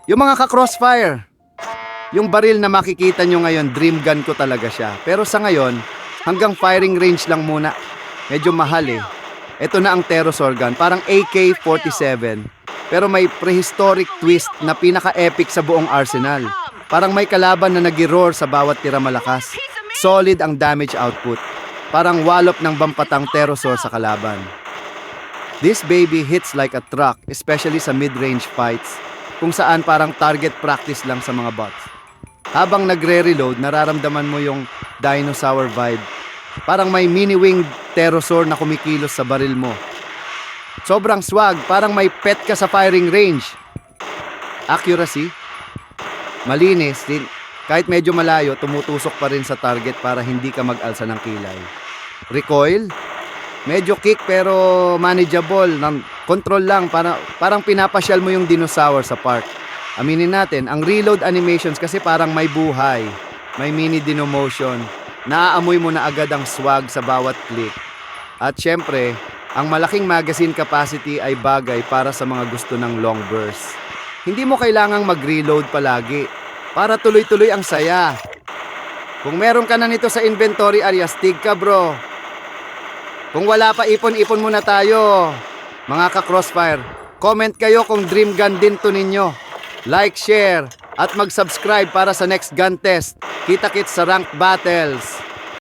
Yung mga ka-crossfire, yung baril na makikita nyo ngayon, dream gun ko talaga siya. Pero sa ngayon, hanggang firing range lang muna. Medyo mahal eh. Ito na ang Pterosaur gun, parang AK-47. Pero may prehistoric twist na pinaka-epic sa buong arsenal. Parang may kalaban na nag-roar sa bawat tira malakas. Solid ang damage output. Parang wallop ng bampatang Pterosaur sa kalaban. This baby hits like a truck, especially sa mid-range fights, kung saan parang target practice lang sa mga bots. Habang nagre-reload, nararamdaman mo yung dinosaur vibe. Parang may mini-winged Pterosaur na kumikilos sa baril mo. Sobrang swag, parang may pet ka sa firing range. Accuracy, malinis din. Kahit medyo malayo, tumutusok pa rin sa target para hindi ka mag-alsa ng kilay. Recoil, medyo kick pero manageable. Control lang, parang pinapasyal mo yung dinosaur sa park. Aminin natin, ang reload animations kasi parang may buhay. May mini dinomotion. Naaamoy mo na agad ang swag sa bawat click. At syempre, ang malaking magazine capacity ay bagay para sa mga gusto ng long burst. Hindi mo kailangang mag-reload palagi para tuloy-tuloy ang saya. Kung meron ka na nito sa inventory, astig ka bro. Kung wala pa, ipon-ipon muna tayo. Mga ka-crossfire, comment kayo kung dream gun din to ninyo. Like, share, at mag-subscribe para sa next gun test. Kita-kits sa ranked battles.